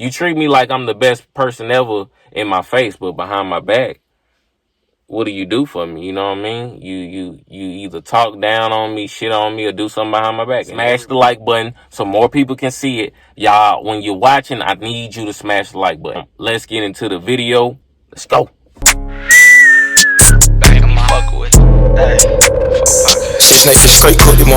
You treat me like I'm the best person ever in my face, but behind my back, what do you do for me? You know what I mean? You either talk down on me, shit on me, or do something behind my back. Smash the like button so more people can see it. Y'all, when you're watching, I need you to smash the like button. Let's get into the video. Let's go.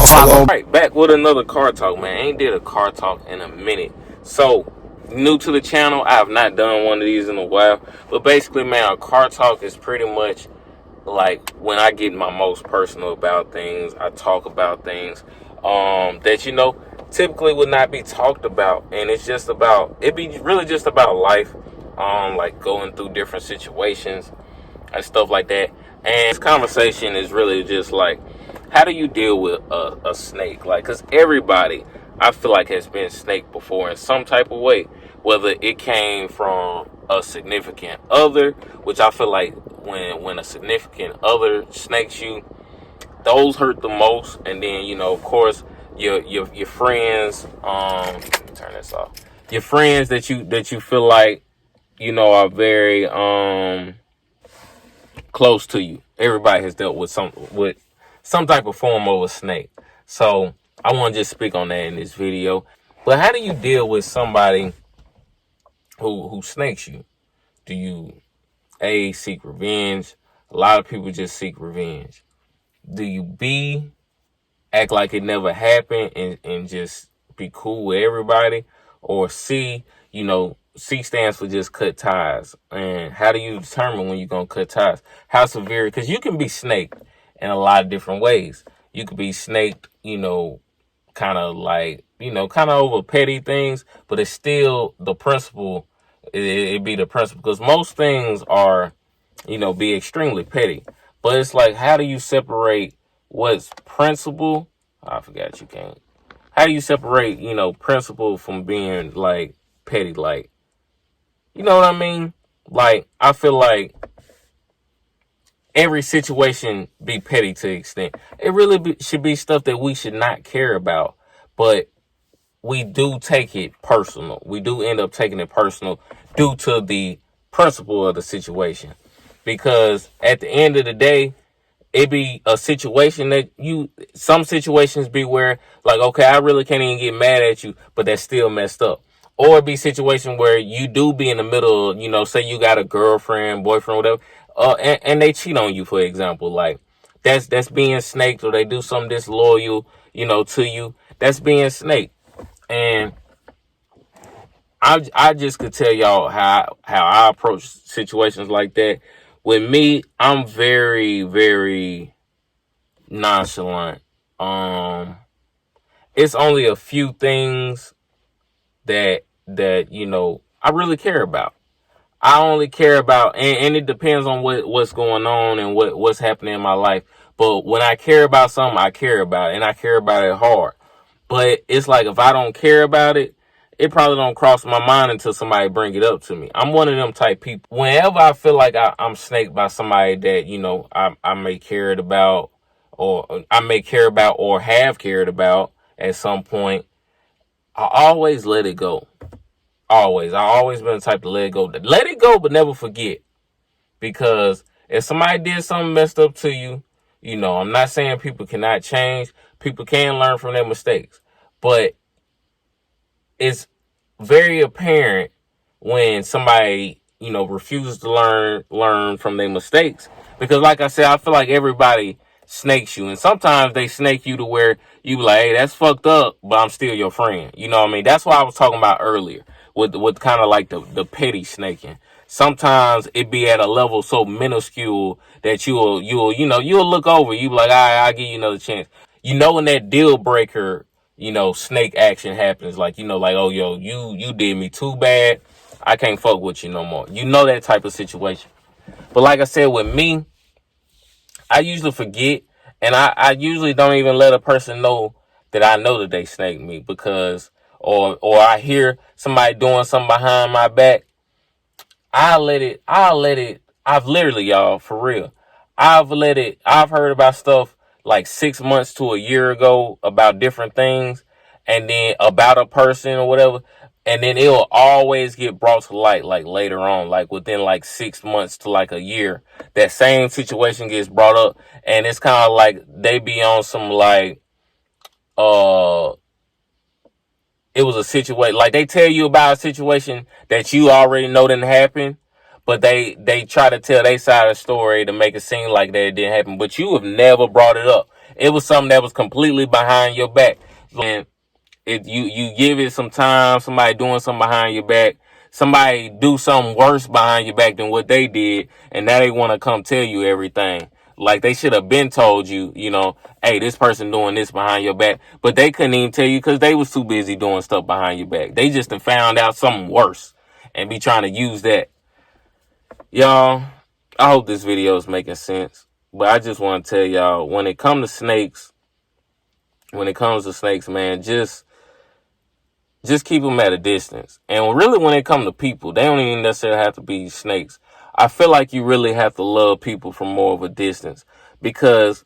Alright, back with another car talk, man. Ain't did a car talk in a minute. So, new to the channel, I have not done one of these in a while. But basically, man, a car talk is pretty much like when I get my most personal about things. I talk about things that typically would not be talked about, and it'd be really just about life, like going through different situations and stuff like that. And this conversation is really just like, how do you deal with a snake? Like, because everybody, I feel like, has been snaked before in some type of way, whether it came from a significant other, which I feel like when a significant other snakes you, those hurt the most. And then, of course, your friends, let me turn this off. Your friends that you feel like, are very close to you. Everybody has dealt with some type of form of a snake. So I want to just speak on that in this video. But how do you deal with somebody who snakes you? Do you seek revenge? A lot of people just seek revenge. Do you act like it never happened and just be cool with everybody? Or C stands for just cut ties. And how do you determine when you're going to cut ties? How severe? Because you can be snaked in a lot of different ways. You could be snaked, kind of over petty things, but it's still the principle. It'd be the principle, because most things are, be extremely petty. But it's like, how do you separate what's principle? I forgot you can't. How do you separate, principle from being like petty? Like, you know what I mean? Like, I feel like every situation be petty to an extent. It really should be stuff that we should not care about, but we do take it personal. We do end up taking it personal due to the principle of the situation. Because at the end of the day, it be a situation that some situations be where, like, okay, I really can't even get mad at you, but that's still messed up. Or it be a situation where you do be in the middle, say you got a girlfriend, boyfriend, whatever, and they cheat on you, for example. Like, that's being snaked, or they do something disloyal, to you. That's being snaked. And I just could tell y'all how I approach situations like that. With me, I'm very, very nonchalant. It's only a few things that I really care about. I only care about, and it depends on what's going on and what's happening in my life. But when I care about something, I care about it, and I care about it hard. But it's like, if I don't care about it, it probably don't cross my mind until somebody bring it up to me. I'm one of them type people. Whenever I feel like I'm snaked by somebody that, I may cared about, or I may care about, or have cared about at some point, I always let it go. Always. I always been the type to let it go. Let it go, but never forget. Because if somebody did something messed up to you, I'm not saying people cannot change. People can learn from their mistakes. But it's very apparent when somebody, refuses to learn from their mistakes. Because like I said, I feel like everybody snakes you. And sometimes they snake you to where you be like, hey, that's fucked up, but I'm still your friend. You know what I mean? That's what I was talking about earlier with kind of like the petty snaking. Sometimes it be at a level so minuscule that you'll look over. You be like, all right, I'll give you another chance. When that deal breaker, snake action happens, like, like, oh, yo, you did me too bad. I can't fuck with you no more. That type of situation. But like I said, with me, I usually forget, and I usually don't even let a person know that I know that they snaked me, because, or I hear somebody doing something behind my back. I've literally, y'all, for real, I've heard about stuff like 6 months to a year ago about different things, and then about a person or whatever. and then it'll always get brought to light like later on, like within like 6 months to like a year. That same situation gets brought up, and it's kind of like they be on some like uh it was a situation, like they tell you about a situation that you already know didn't happen, but they try to tell their side of the story to make it seem like that it didn't happen, but you have never brought it up. It was something that was completely behind your back. And if you give it some time, somebody doing something behind your back, somebody do something worse behind your back than what they did, and now they want to come tell you everything. Like they should have been told you, hey, this person doing this behind your back, but they couldn't even tell you because they was too busy doing stuff behind your back. They just done found out something worse and be trying to use that. Y'all, I hope this video is making sense, but I just want to tell y'all, when it comes to snakes, man, just keep them at a distance. And really, when it comes to people, they don't even necessarily have to be snakes. I feel like you really have to love people from more of a distance, because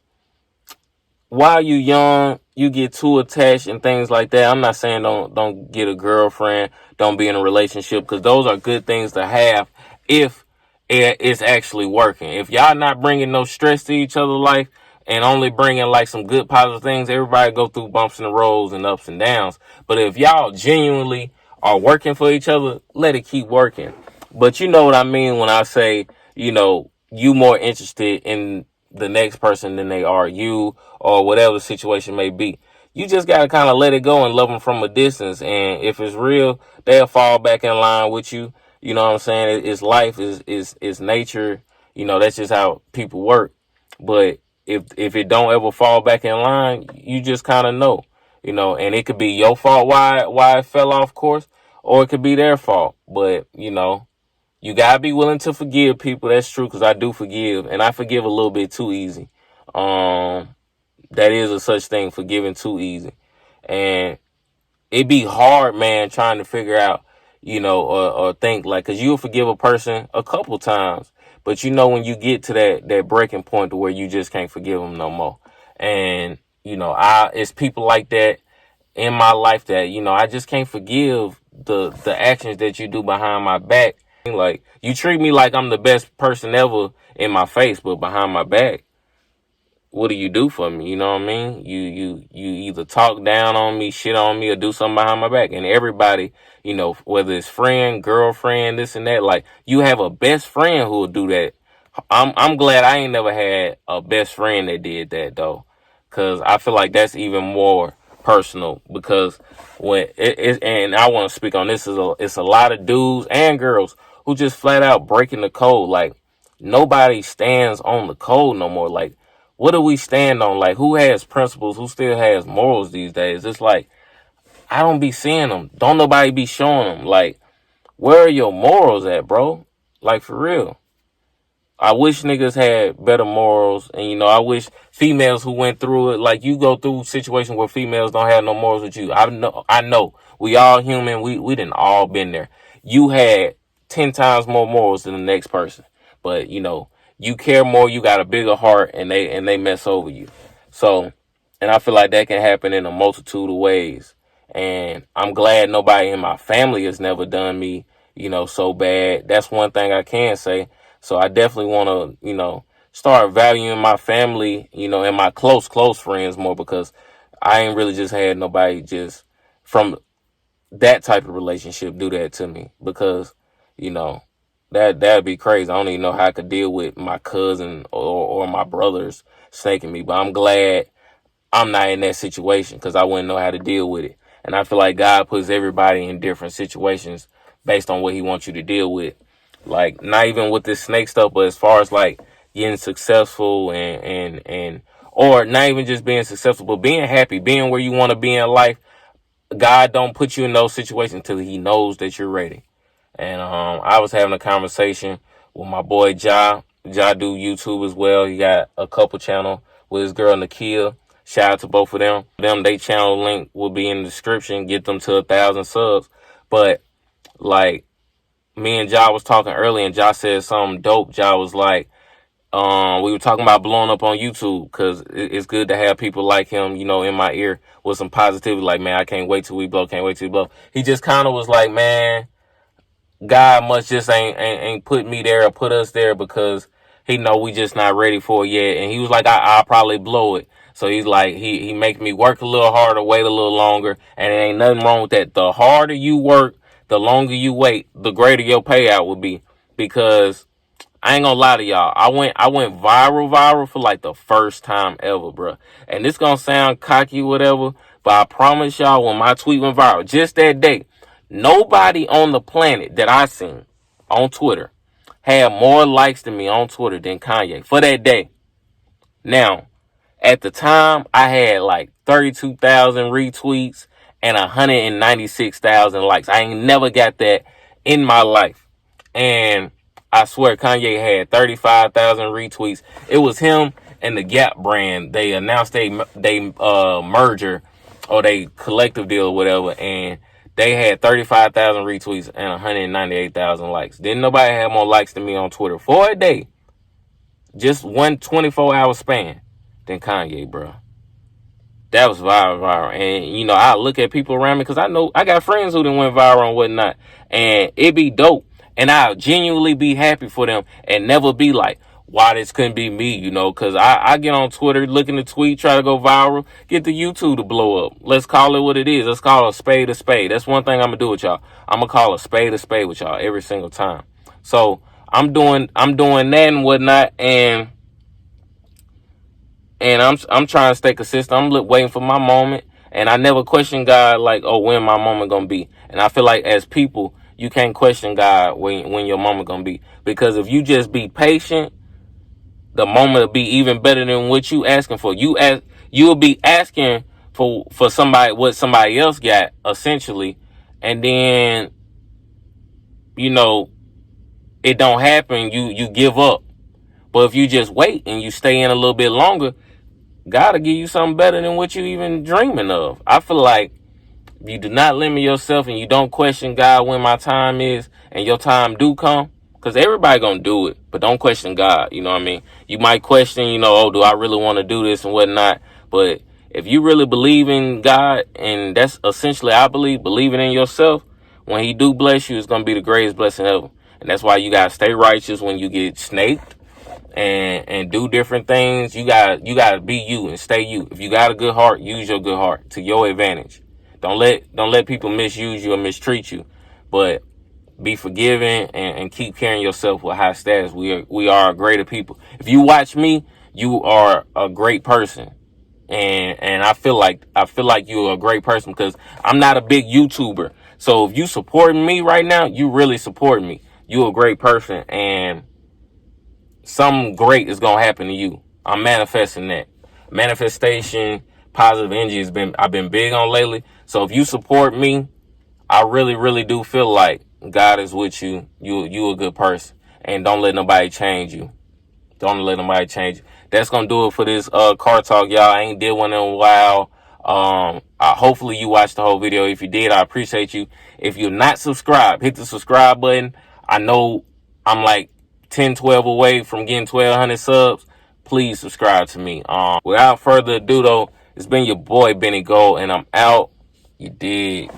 while you young, you get too attached and things like that. I'm not saying don't get a girlfriend, don't be in a relationship, because those are good things to have if it's actually working. If y'all not bringing no stress to each other's life and only bringing like some good positive things, everybody go through bumps in the roads and ups and downs. But if y'all genuinely are working for each other, let it keep working. But you know what I mean when I say, you more interested in the next person than they are you, or whatever the situation may be. You just got to kind of let it go and love them from a distance. And if it's real, they'll fall back in line with you. You know what I'm saying? It's life, is nature. That's just how people work. But if it don't ever fall back in line, you just kind of know, and it could be your fault why it fell off course, or it could be their fault. But, you gotta be willing to forgive people. That's true, because I do forgive, and I forgive a little bit too easy. That is a such thing, forgiving too easy. And it be hard, man, trying to figure out, or think, like, because you'll forgive a person a couple times, but when you get to that breaking point to where you just can't forgive them no more. And, it's people like that in my life that, I just can't forgive the actions that you do behind my back. Like, you treat me like I'm the best person ever in my face, but behind my back, what do you do for me? You know what I mean? You either talk down on me, shit on me, or do something behind my back. And everybody, whether it's friend, girlfriend, this and that, like, you have a best friend who will do that. I'm glad I ain't never had a best friend that did that, though, because I feel like that's even more personal. Because when and I want to speak on this, it's a lot of dudes and girls who just flat out breaking the code. Like, nobody stands on the code no more. Like, what do we stand on? Like, who has principles? Who still has morals these days? It's like, I don't be seeing them. Don't nobody be showing them. Like, where are your morals at, bro? Like, for real. I wish niggas had better morals. And, I wish females who went through it, like, you go through situations where females don't have no morals with you. I know. We all human. We done all been there. You had 10 times more morals than the next person. But, you care more, you got a bigger heart, and they mess over you. So, and I feel like that can happen in a multitude of ways. And I'm glad nobody in my family has never done me, so bad. That's one thing I can say. So I definitely want to, start valuing my family, and my close friends more, because I ain't really just had nobody just from that type of relationship do that to me. Because, that'd be crazy. I don't even know how I could deal with my cousin or my brothers snaking me. But I'm glad I'm not in that situation, because I wouldn't know how to deal with it. And I feel like God puts everybody in different situations based on what he wants you to deal with. Like, not even with this snake stuff, but as far as like getting successful and or not even just being successful, but being happy, being where you want to be in life. God don't put you in those situations until he knows that you're ready. And I was having a conversation with my boy Ja. Ja do YouTube as well. He got a couple channel with his girl Nakia. Shout out to both of them. They channel link will be in the description. Get them to 1,000 subs. But like, me and Ja was talking earlier, and Ja said something dope. Ja was like, We were talking about blowing up on YouTube because it's good to have people like him, you know, in my ear with some positivity. Like, man, I can't wait till we blow. Can't wait till we blow. He just kind of was like, man, God must just ain't put me there or put us there because he know we just not ready for it yet. And he was like, I'll probably blow it. So he's like, he make me work a little harder, wait a little longer, and there ain't nothing wrong with that. The harder you work, the longer you wait, the greater your payout will be. Because I ain't gonna lie to y'all, I went viral for like the first time ever, bro. And this gonna sound cocky, whatever, but I promise y'all, when my tweet went viral, just that day, nobody on the planet that I seen on Twitter had more likes than me on Twitter than Kanye for that day. Now, at the time, I had like 32,000 retweets and 196,000 likes. I ain't never got that in my life. And I swear Kanye had 35,000 retweets. It was him and the Gap brand. They announced they merger or they collective deal or whatever, and they had 35,000 retweets and 198,000 likes. Didn't nobody have more likes than me on Twitter for a day. Just one 24-hour span than Kanye, bro. That was viral. And, you know, I look at people around me because I know I got friends who done went viral and whatnot. And it be dope. And I'll genuinely be happy for them and never be like, why this couldn't be me, you know, because I get on Twitter, looking to tweet, try to go viral, get the YouTube to blow up. Let's call it what it is. Let's call a spade a spade. That's one thing I'm going to do with y'all. I'm going to call a spade with y'all every single time. So I'm doing that and whatnot. And I'm trying to stay consistent. I'm waiting for my moment. And I never question God like, oh, when my moment going to be. And I feel like as people, you can't question God when your moment going to be. Because if you just be patient, the moment will be even better than what you asking for. You'll be asking for somebody what somebody else got, essentially. And then, you know, it don't happen. You give up. But if you just wait and you stay in a little bit longer, God will give you something better than what you even dreaming of. I feel like if you do not limit yourself and you don't question God when my time is and your time do come, because everybody gonna do it, but don't question God. You know what I mean? You might question, you know, oh, do I really want to do this and whatnot? But if you really believe in God, and that's essentially, I believe, believing in yourself, when he do bless you, it's gonna be the greatest blessing ever. And that's why you gotta stay righteous when you get snaked and do different things. You gotta be you and stay you. If you got a good heart, use your good heart to your advantage. Don't let people misuse you or mistreat you, but be forgiving and keep carrying yourself with high status. We are a greater people. If you watch me, you are a great person. And I feel like you're a great person because I'm not a big YouTuber. So if you supporting me right now, you really support me. You're a great person, and something great is gonna happen to you. I'm manifesting that. Manifestation, positive energy I've been big on lately. So if you support me, I really, really do feel like God is with you. You a good person. And don't let nobody change you. Don't let nobody change you. That's gonna do it for this car talk, y'all. I ain't did one in a while. Hopefully you watched the whole video. If you did, I appreciate you. If you're not subscribed, hit the subscribe button. I know I'm like 10-12 away from getting 1,200 subs. Please subscribe to me. Without further ado though, it's been your boy Benny Gold, and I'm out. You dig?